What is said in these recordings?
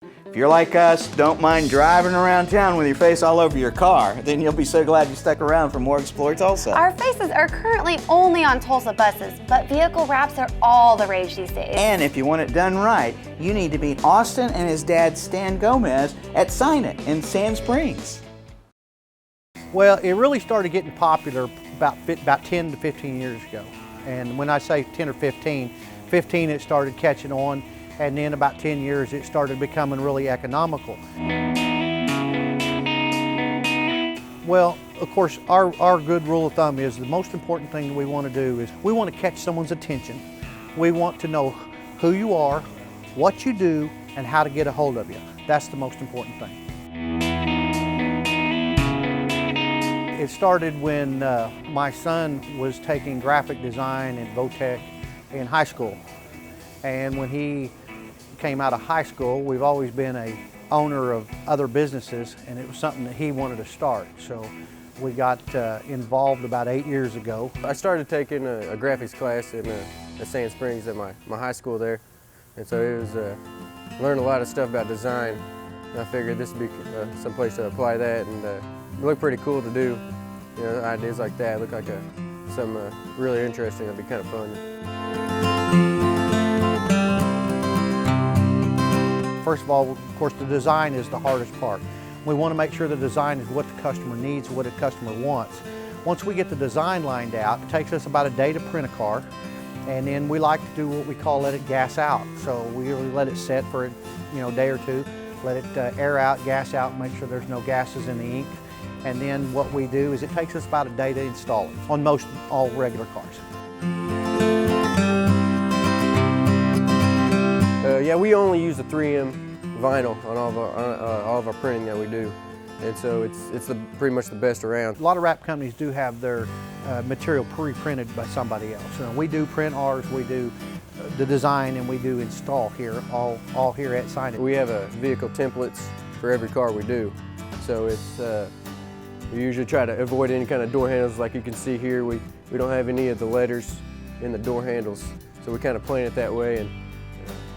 If you're like us, don't mind driving around town with your face all over your car, then you'll be so glad you stuck around for more Explore Tulsa. Our faces are currently only on Tulsa buses, but vehicle wraps are all the rage these days. And if you want it done right, you need to meet Austin and his dad Stan Gomez at Sign It in Sand Springs. Well, it really started getting popular about 10 to 15 years ago. And when I say 10 or 15 it started catching on, and then about 10 years it started becoming really economical. Well, of course, our good rule of thumb is the most important thing that we want to do is we want to catch someone's attention. We want to know who you are, what you do, and how to get a hold of you. That's the most important thing. It started when my son was taking graphic design and Votech in high school. And when he came out of high school, we've always been a owner of other businesses, and it was something that he wanted to start. So we got involved about 8 years ago. I started taking a graphics class in Sand Springs at my high school there. And so it was learned a lot of stuff about design. And I figured this would be some place to apply that, and it looked pretty cool to do. You know, ideas like that look like something really interesting. It'd be kind of fun. First of all, of course, the design is the hardest part. We want to make sure the design is what the customer needs, what the customer wants. Once we get the design lined out, it takes us about a day to print a car, and then we like to do what we call let it gas out. So we really let it set for a day or two, let it air out, gas out, make sure there's no gases in the ink. And then what we do is it takes us about a day to install it on all regular cars. Yeah, we only use the 3M vinyl on all of our printing that we do, and so it's pretty much the best around. A lot of wrap companies do have their material pre-printed by somebody else. We do print ours, we do the design, and we do install here, all here at Sign It. We have vehicle templates for every car we do, so we usually try to avoid any kind of door handles like you can see here. We don't have any of the letters in the door handles, so we kind of plan it that way and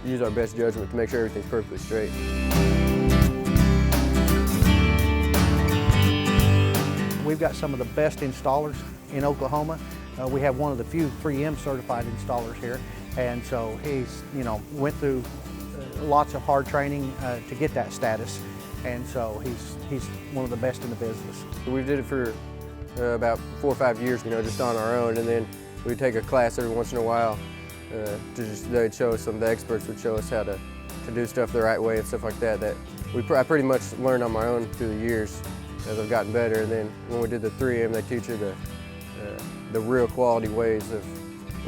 use our best judgment to make sure everything's perfectly straight. We've got some of the best installers in Oklahoma. We have one of the few 3M certified installers here, and so he's went through lots of hard training to get that status, and so he's one of the best in the business. We did it for about 4 or 5 years, just on our own, and then we take a class every once in a while. They'd show us, some of the experts would show us how to do stuff the right way and stuff like that. I pretty much learned on my own through the years as I've gotten better. And then when we did the 3M, they teach you the real quality ways of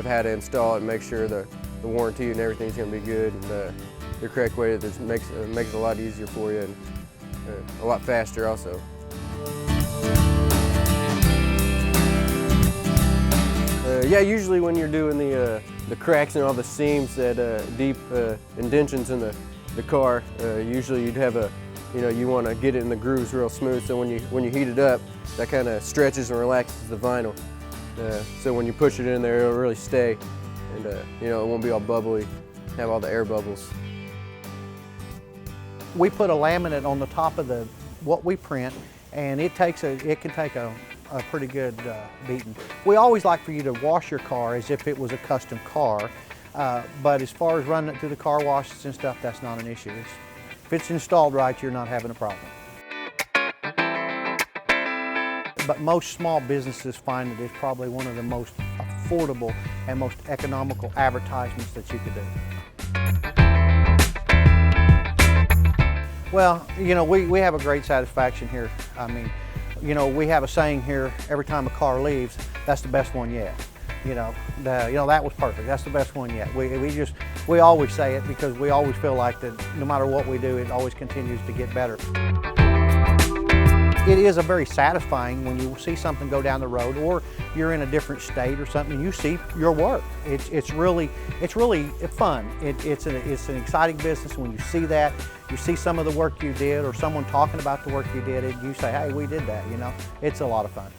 how to install it and make sure the warranty and everything's going to be good, and the correct way that makes it a lot easier for you and a lot faster also. Yeah, usually when you're doing the cracks and all the seams, that deep indentions in the car, usually you'd have you want to get it in the grooves real smooth. So when you heat it up, that kind of stretches and relaxes the vinyl. So when you push it in there, it'll really stay, and it won't be all bubbly, have all the air bubbles. We put a laminate on the top of what we print, and it can take a pretty good beating. We always like for you to wash your car as if it was a custom car, but as far as running it through the car washes and stuff, that's not an issue. If it's installed right, you're not having a problem. But most small businesses find that it's probably one of the most affordable and most economical advertisements that you could do. Well, we have a great satisfaction here. I mean, we have a saying here: every time a car leaves, that's the best one yet. That was perfect. That's the best one yet. We always say it because we always feel like that no matter what we do, it always continues to get better. It is a very satisfying when you see something go down the road, or you're in a different state or something, and you see your work. It's really fun. It's an exciting business when you see that. You see some of the work you did, or someone talking about the work you did, and you say, hey, we did that. It's a lot of fun.